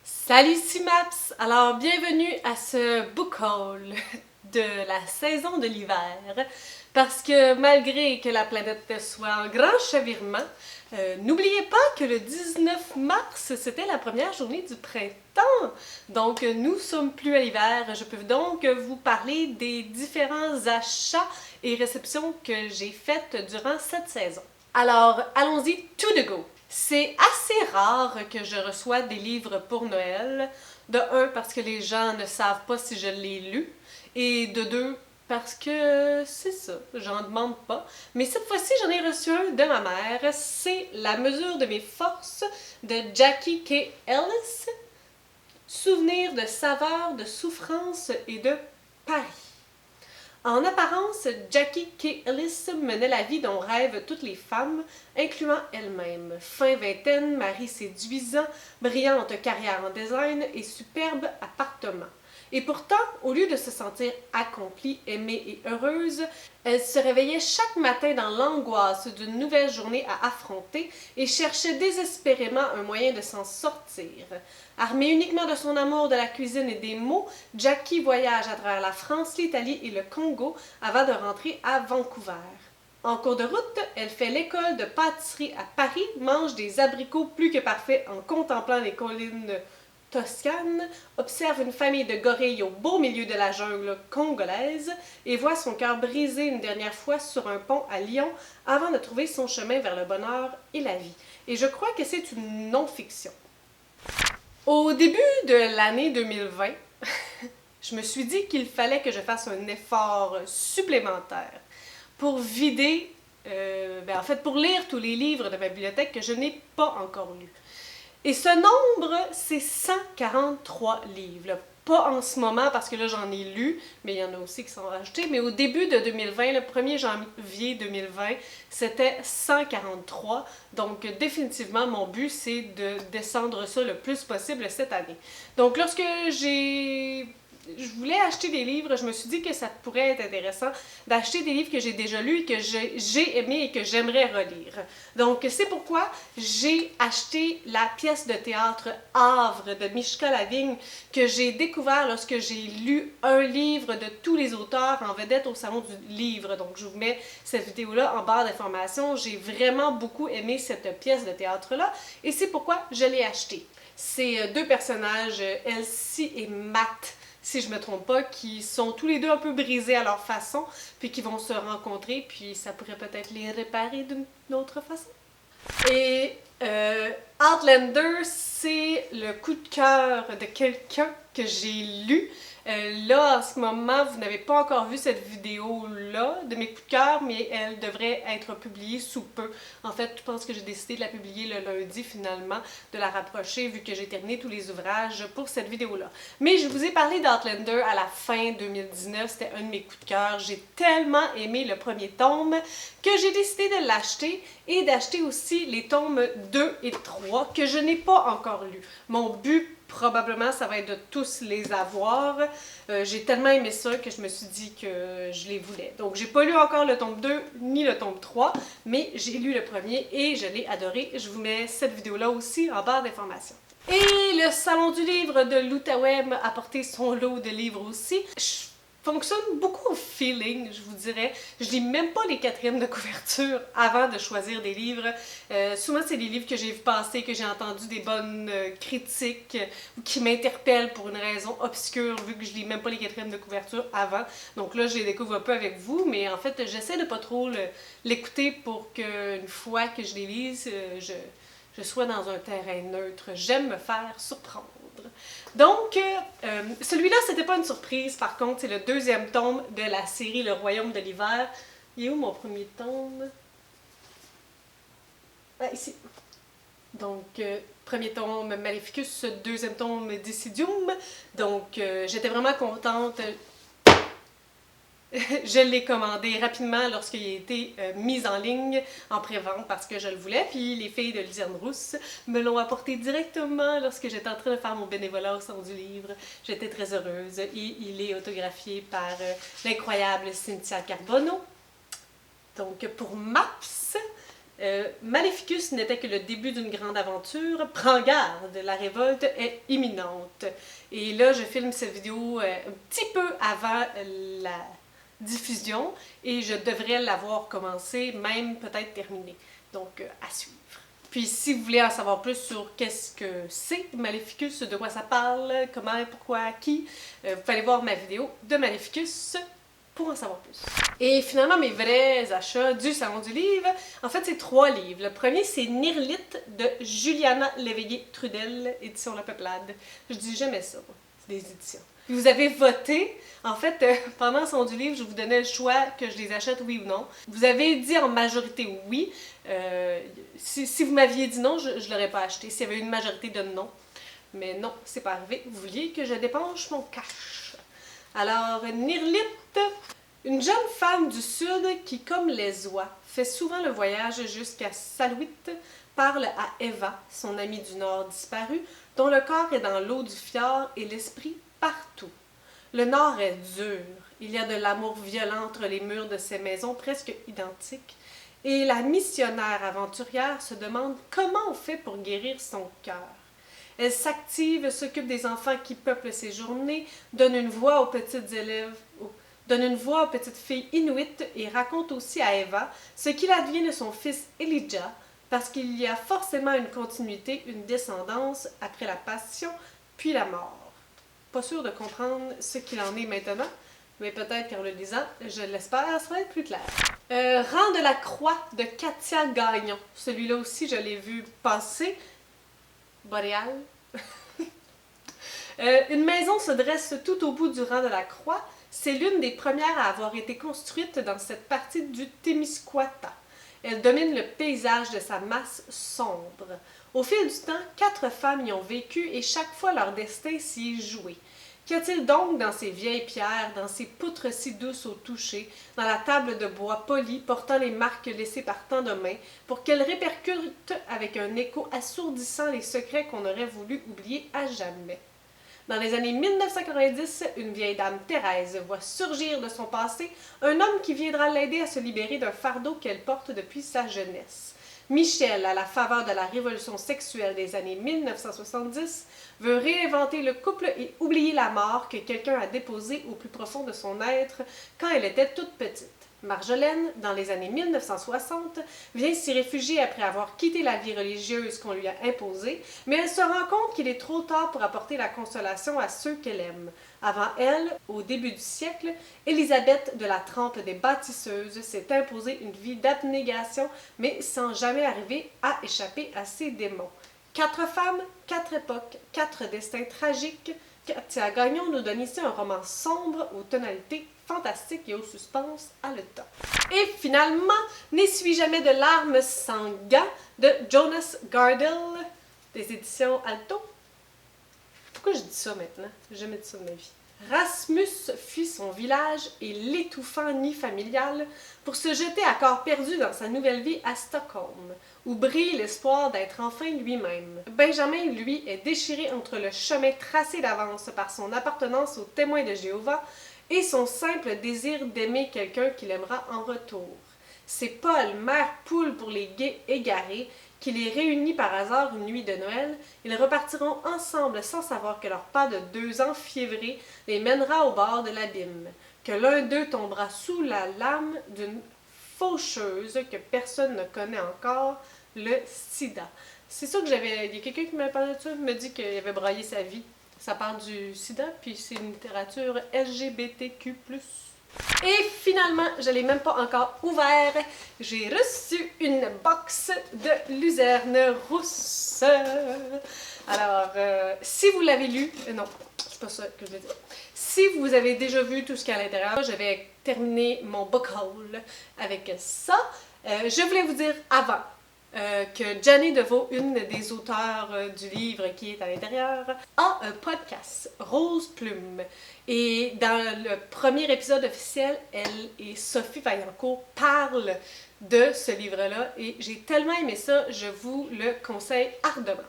Salut Maps! Alors, bienvenue à ce book haul de la saison de l'hiver. Parce que malgré que la planète soit en grand chavirement, n'oubliez pas que le 19 mars, c'était la première journée du printemps. Donc, nous sommes plus à l'hiver. Je peux donc vous parler des différents achats et réceptions que j'ai faites durant cette saison. Alors, allons-y to the go! C'est assez rare que je reçois des livres pour Noël. De un, parce que les gens ne savent pas si je l'ai lu. Et de deux, parce que c'est ça, j'en demande pas. Mais cette fois-ci, j'en ai reçu un de ma mère. C'est La mesure de mes forces de Jackie K. Ellis. Souvenir de saveur, de souffrance et de Paris. En apparence, Jackie K. Ellis menait la vie dont rêvent toutes les femmes, incluant elle-même. Fin vingtaine, mari séduisant, brillante carrière en design et superbe appartement. Et pourtant, au lieu de se sentir accomplie, aimée et heureuse, elle se réveillait chaque matin dans l'angoisse d'une nouvelle journée à affronter et cherchait désespérément un moyen de s'en sortir. Armée uniquement de son amour de la cuisine et des mots, Jackie voyage à travers la France, l'Italie et le Congo avant de rentrer à Vancouver. En cours de route, elle fait l'école de pâtisserie à Paris, mange des abricots plus que parfaits en contemplant les collines toscanes, observe une famille de gorilles au beau milieu de la jungle congolaise et voit son cœur brisé une dernière fois sur un pont à Lyon avant de trouver son chemin vers le bonheur et la vie. Et je crois que c'est une non-fiction. Au début de l'année 2020, je me suis dit qu'il fallait que je fasse un effort supplémentaire pour vider, pour lire tous les livres de ma bibliothèque que je n'ai pas encore lus. Et ce nombre, c'est 143 livres. Là. Pas en ce moment parce que là j'en ai lu, mais il y en a aussi qui sont rajoutés. Mais au début de 2020, le 1er janvier 2020, c'était 143. Donc définitivement, mon but, c'est de descendre ça le plus possible cette année. Donc lorsque je voulais acheter des livres, je me suis dit que ça pourrait être intéressant d'acheter des livres que j'ai déjà lus et que j'ai aimés et que j'aimerais relire. Donc, c'est pourquoi j'ai acheté la pièce de théâtre Havre de Mishka Lavigne que j'ai découvert lorsque j'ai lu un livre de tous les auteurs en vedette au Salon du Livre. Donc, je vous mets cette vidéo-là en barre d'informations. J'ai vraiment beaucoup aimé cette pièce de théâtre-là et c'est pourquoi je l'ai achetée. C'est deux personnages, Elsie et Matt, si je me trompe pas, qui sont tous les deux un peu brisés à leur façon, puis qui vont se rencontrer, puis ça pourrait peut-être les réparer d'une autre façon. Et Outlander, c'est le coup de cœur de quelqu'un que j'ai lu. Là, en ce moment, vous n'avez pas encore vu cette vidéo-là de mes coups de cœur, mais elle devrait être publiée sous peu. En fait, je pense que j'ai décidé de la publier le lundi, finalement, de la rapprocher, vu que j'ai terminé tous les ouvrages pour cette vidéo-là. Mais je vous ai parlé d'Outlander à la fin 2019, c'était un de mes coups de cœur. J'ai tellement aimé le premier tome que j'ai décidé de l'acheter et d'acheter aussi les tomes 2 et 3 que je n'ai pas encore lus. Mon but, probablement, ça va être de tous les avoir. J'ai tellement aimé ça que je me suis dit que je les voulais. Donc, j'ai pas lu encore le tome 2 ni le tome 3, mais j'ai lu le premier et je l'ai adoré. Je vous mets cette vidéo-là aussi en barre d'informations. Et le Salon du livre de l'Outaouais m'a apporté son lot de livres aussi. Je fonctionne beaucoup au feeling, je vous dirais. Je lis même pas les quatrièmes de couverture avant de choisir des livres. Souvent, c'est des livres que j'ai vu passer, que j'ai entendu des bonnes critiques ou qui m'interpellent pour une raison obscure, vu que je lis même pas les quatrièmes de couverture avant. Donc là, je les découvre un peu avec vous, mais en fait, j'essaie de pas trop l'écouter pour qu'une fois que je les lise, je sois dans un terrain neutre. J'aime me faire surprendre. Donc, celui-là, c'était pas une surprise. Par contre, c'est le deuxième tome de la série Le Royaume de l'hiver. Il est où mon premier tome? Ah, ici. Donc, premier tome Maleficus, deuxième tome Decidium. Donc, j'étais vraiment contente. Je l'ai commandé rapidement lorsqu'il a été mis en ligne en pré-vente parce que je le voulais. Puis les filles de Lisiane Rousse me l'ont apporté directement lorsque j'étais en train de faire mon bénévolat au Salon du livre. J'étais très heureuse et il est autographié par l'incroyable Cynthia Carbonneau. Donc pour Maps, Maléficus n'était que le début d'une grande aventure. Prends garde, la révolte est imminente. Et là, je filme cette vidéo un petit peu avant la diffusion et je devrais l'avoir commencé, même peut-être terminé. Donc, à suivre. Puis, si vous voulez en savoir plus sur qu'est-ce que c'est Maléficus, de quoi ça parle, comment, pourquoi, qui, vous pouvez aller voir ma vidéo de Maléficus pour en savoir plus. Et finalement, mes vrais achats du Salon du Livre, en fait, c'est 3 livres. Le premier, c'est Nirlith de Juliana Léveillé-Trudel, édition La Peuplade. Je dis jamais ça, c'est des éditions. Vous avez voté. En fait, pendant le Salon du Livre, je vous donnais le choix que je les achète oui ou non. Vous avez dit en majorité oui. Si vous m'aviez dit non, je ne l'aurais pas acheté. S'il y avait une majorité de non. Mais non, c'est pas arrivé. Vous vouliez que je dépense mon cash. Alors, Nirlith, une jeune femme du Sud qui, comme les oies, fait souvent le voyage jusqu'à Salouit, parle à Eva, son amie du Nord disparue, dont le corps est dans l'eau du fjord et l'esprit partout. Le Nord est dur. Il y a de l'amour violent entre les murs de ces maisons presque identiques. Et la missionnaire aventurière se demande comment on fait pour guérir son cœur. Elle s'active, s'occupe des enfants qui peuplent ses journées, donne une voix aux petites filles inuites et raconte aussi à Eva ce qu'il advient de son fils Elijah, parce qu'il y a forcément une continuité, une descendance après la passion, puis la mort. Pas sûr de comprendre ce qu'il en est maintenant, mais peut-être qu'en le lisant, je l'espère, ça va être plus clair. Rang de la Croix de Katia Gagnon. Celui-là aussi, je l'ai vu passer. Boréal. Une maison se dresse tout au bout du rang de la Croix. C'est l'une des premières à avoir été construite dans cette partie du Témiscouata. Elle domine le paysage de sa masse sombre. Au fil du temps, 4 femmes y ont vécu et chaque fois leur destin s'y est joué. Qu'y a-t-il donc dans ces vieilles pierres, dans ces poutres si douces au toucher, dans la table de bois poli portant les marques laissées par tant de mains, pour qu'elles répercutent avec un écho assourdissant les secrets qu'on aurait voulu oublier à jamais? Dans les années 1990, une vieille dame Thérèse voit surgir de son passé un homme qui viendra l'aider à se libérer d'un fardeau qu'elle porte depuis sa jeunesse. Michel, à la faveur de la révolution sexuelle des années 1970, veut réinventer le couple et oublier la mort que quelqu'un a déposée au plus profond de son être quand elle était toute petite. Marjolaine, dans les années 1960, vient s'y réfugier après avoir quitté la vie religieuse qu'on lui a imposée, mais elle se rend compte qu'il est trop tard pour apporter la consolation à ceux qu'elle aime. Avant elle, au début du siècle, Élisabeth de la Trempe des Bâtisseuses s'est imposée une vie d'abnégation, mais sans jamais arriver à échapper à ses démons. 4 femmes, 4 époques, 4 destins tragiques. Katia Gagnon nous donne ici un roman sombre aux tonalités fantastiques et au suspense haletant. Et finalement, N'essuie jamais de larmes sans gants de Jonas Gardel, des éditions Alto. Pourquoi je dis ça maintenant? J'ai jamais dit ça de ma vie. Rasmus fuit son village et l'étouffant nid familial pour se jeter à corps perdu dans sa nouvelle vie à Stockholm, où brille l'espoir d'être enfin lui-même. Benjamin, lui, est déchiré entre le chemin tracé d'avance par son appartenance aux témoins de Jéhovah et son simple désir d'aimer quelqu'un qu'il aimera en retour. C'est Paul, mère poule pour les gays égarés, qui les réunit par hasard une nuit de Noël. Ils repartiront ensemble sans savoir que leur pas de 2 ans fiévré les mènera au bord de l'abîme, que l'un d'eux tombera sous la lame d'une faucheuse que personne ne connaît encore, le sida. C'est ça que j'avais... Il y a quelqu'un qui m'a parlé de ça, me dit qu'il avait braillé sa vie. Ça parle du sida, puis c'est une littérature LGBTQ+. Et finalement, je ne l'ai même pas encore ouvert, j'ai reçu une box de Luzerne rousse. Alors, si vous l'avez lu, non, c'est pas ça que je veux dire. Si vous avez déjà vu tout ce qu'il y a à l'intérieur, je vais terminer mon book haul avec ça. Je voulais vous dire avant que Jenny DeVoe, une des auteurs du livre qui est à l'intérieur, a un podcast, Rose Plume. Et dans le premier épisode officiel, elle et Sophie Vaillancourt parlent de ce livre-là et j'ai tellement aimé ça, je vous le conseille ardemment.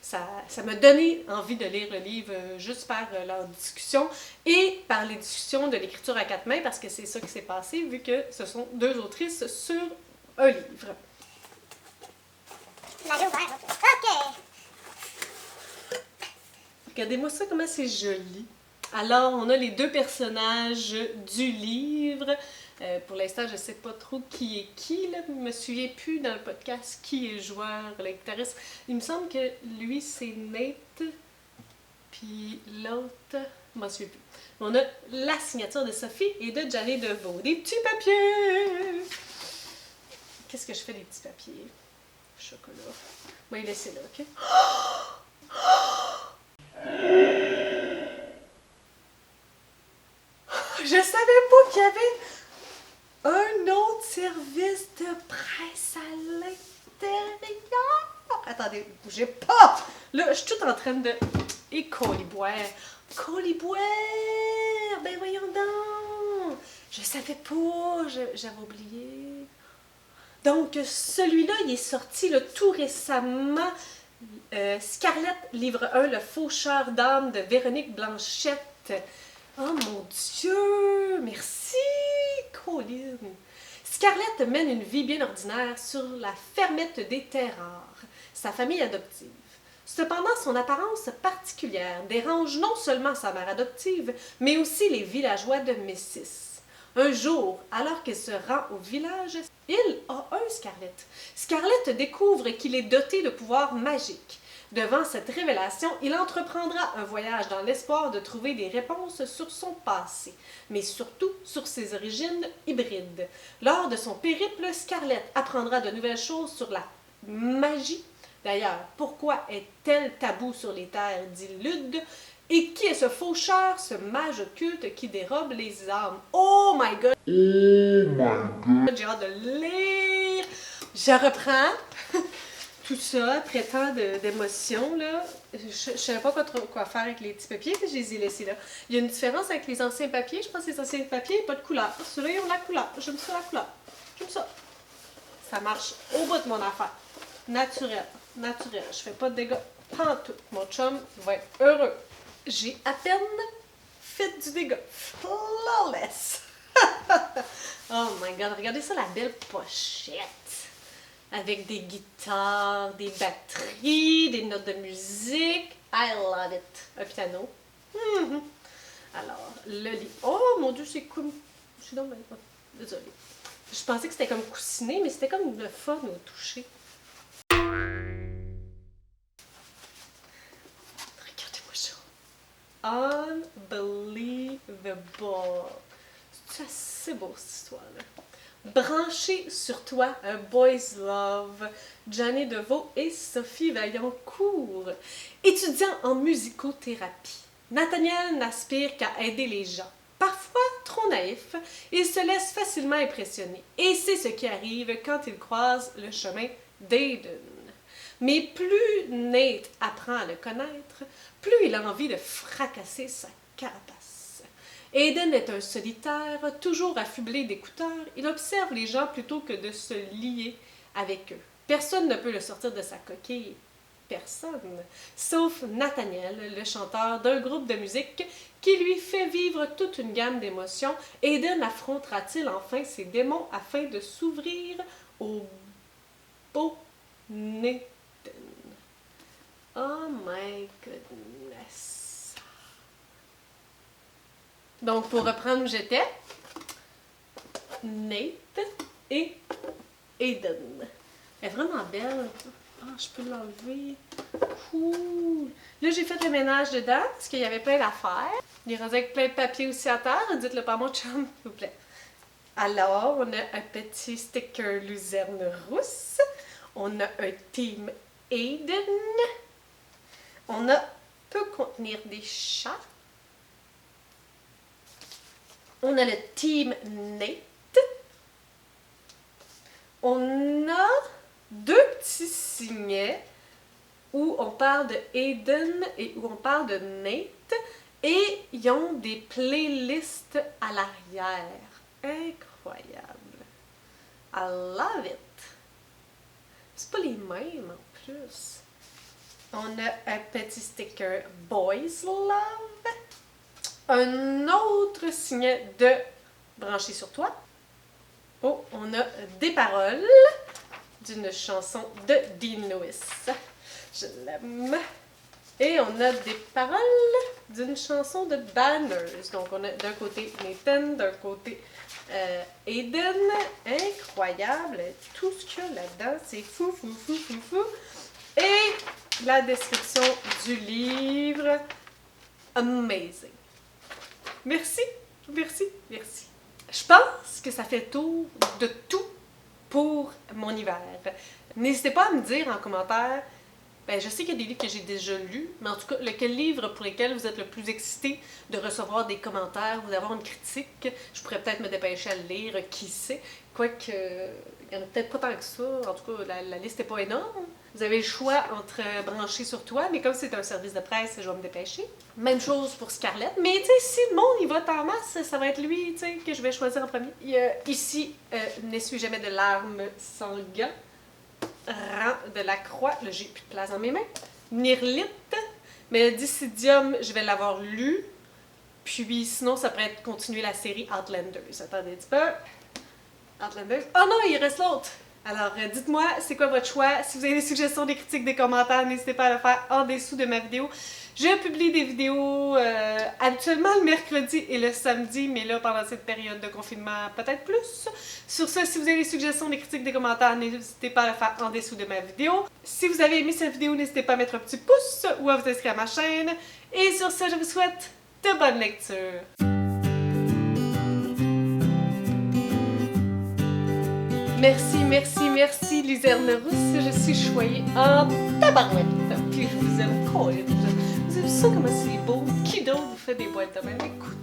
Ça m'a donné envie de lire le livre juste par leur discussion et par les discussions de l'écriture à 4 mains parce que c'est ça qui s'est passé vu que ce sont 2 autrices sur un livre. Tu l'avais ouvert, ok. Regardez-moi ça, comment c'est joli. Alors, on a les deux personnages du livre. Pour l'instant, je sais pas trop qui est qui, là. Je me souviens plus dans le podcast qui est le joueur, le guitariste. Il me semble que lui, c'est Nate, puis l'autre, je m'en souviens plus. On a la signature de Sophie et de Gianni Deveau. Des petits papiers! Qu'est-ce que je fais des petits papiers? Chocolat. On va les laisser là, ok? Je savais pas qu'il y avait un autre service de presse à l'intérieur. Attendez, bougez pas! Là, je suis toute en train de... Et coliboire! Coliboire! Ben voyons donc! Je savais pas, j'avais oublié. Donc, celui-là, il est sorti là, tout récemment. Scarlett, livre 1, Le faucheur d'âme de Véronique Blanchette. Oh mon Dieu! Merci, Colline! Scarlett mène une vie bien ordinaire sur la fermette des terres rares, sa famille adoptive. Cependant, son apparence particulière dérange non seulement sa mère adoptive, mais aussi les villageois de Messis. Un jour, alors qu'elle se rend au village, il a un Scarlett. Scarlett découvre qu'il est doté de pouvoirs magiques. Devant cette révélation, il entreprendra un voyage dans l'espoir de trouver des réponses sur son passé, mais surtout sur ses origines hybrides. Lors de son périple, Scarlett apprendra de nouvelles choses sur la magie. D'ailleurs, pourquoi est-elle tabou sur les terres d'Illude? Et qui est ce faucheur, ce mage occulte qui dérobe les âmes? Oh my god! Oh my god! J'ai hâte de le lire! Je reprends tout ça après tant d'émotions, là. Je ne savais pas quoi faire avec les petits papiers, puis je les ai laissés là. Il y a une différence avec les anciens papiers. Je pense que les anciens papiers, pas de couleur. Ceux-là, ils ont la couleur. J'aime ça, la couleur. J'aime ça. Ça marche au bout de mon affaire. Naturel. Naturel. Je fais pas de dégâts. Pantoute. Mon chum va être heureux. J'ai à peine fait du dégât. Flawless. Oh my god, regardez ça, la belle pochette. Avec des guitares, des batteries, des notes de musique. I love it. Un piano. Alors, le lit. Oh mon dieu, c'est cool. Je suis donc pas. Désolée. Je pensais que c'était comme coussiné, mais c'était comme le fun au toucher. Regardez-moi ça. Unbelievable. C'est assez beau cette histoire-là. Branché sur toi, un boy's love. Gianni Deveau et Sophie Vaillancourt. Étudiant en musicothérapie, Nathaniel n'aspire qu'à aider les gens. Parfois trop naïf, il se laisse facilement impressionner. Et c'est ce qui arrive quand il croise le chemin d'Aiden. Mais plus Nate apprend à le connaître, plus il a envie de fracasser sa carapace. Aiden est un solitaire, toujours affublé d'écouteurs. Il observe les gens plutôt que de se lier avec eux. Personne ne peut le sortir de sa coquille. Personne. Sauf Nathaniel, le chanteur d'un groupe de musique qui lui fait vivre toute une gamme d'émotions. Aiden affrontera-t-il enfin ses démons afin de s'ouvrir au beau Nathan? Oh my goodness. Donc, pour reprendre où j'étais, Nate et Aiden. Elle est vraiment belle. Ah, je peux l'enlever. Cool. Là, j'ai fait le ménage dedans parce qu'il y avait plein d'affaires. Il est rendu avec plein de papier aussi à terre. Dites-le pas à mon chum, s'il vous plaît. Alors, on a un petit sticker luzerne rousse. On a un team Aiden. Peut contenir des chats. On a le team Nate. On a deux petits signets où on parle de Aiden et où on parle de Nate. Et ils ont des playlists à l'arrière. Incroyable. I love it. C'est pas les mêmes en plus. On a un petit sticker Boys Love. Un autre signet de branché sur toi. Oh, on a des paroles d'une chanson de Dean Lewis. Je l'aime. Et on a des paroles d'une chanson de Banners. Donc on a d'un côté Nathan, d'un côté Aiden. Incroyable. Tout ce qu'il y a là-dedans, c'est fou. Et la description du livre. Amazing. Merci. Je pense que ça fait le tour de tout pour mon hiver. N'hésitez pas à me dire en commentaire, je sais qu'il y a des livres que j'ai déjà lus, mais en tout cas, lequel livre pour lesquels vous êtes le plus excité de recevoir des commentaires ou d'avoir une critique, je pourrais peut-être me dépêcher à le lire, qui sait. Quoique, il n'y en a peut-être pas tant que ça, en tout cas, la liste n'est pas énorme. Vous avez le choix entre brancher sur toi, mais comme c'est un service de presse, je vais me dépêcher. Même chose pour Scarlett, mais tu sais, si le monde y vote en masse, ça va être lui, tu sais, que je vais choisir en premier. Ici, n'essuie jamais de larmes sanguin. Rang de la croix, là j'ai plus de place dans mes mains. Nirlite, mais le Dissidium, je vais l'avoir lu. Puis sinon, ça pourrait être continuer la série Outlanders. Attendez un petit peu. Outlanders. Oh non, il reste l'autre! Alors, dites-moi, c'est quoi votre choix? Si vous avez des suggestions, des critiques, des commentaires, n'hésitez pas à le faire en dessous de ma vidéo. Je publie des vidéos habituellement le mercredi et le samedi, mais là, pendant cette période de confinement, peut-être plus. Sur ce, si vous avez des suggestions, des critiques, des commentaires, n'hésitez pas à le faire en dessous de ma vidéo. Si vous avez aimé cette vidéo, n'hésitez pas à mettre un petit pouce ou à vous inscrire à ma chaîne. Et sur ce, je vous souhaite de bonnes lectures. Merci, Luzerne Rousse. Je suis choyée en tabarouette. Puis je vous aime, vous avez vu ça comment c'est beau? Qui d'autre vous fait des boîtes de même? Écoute.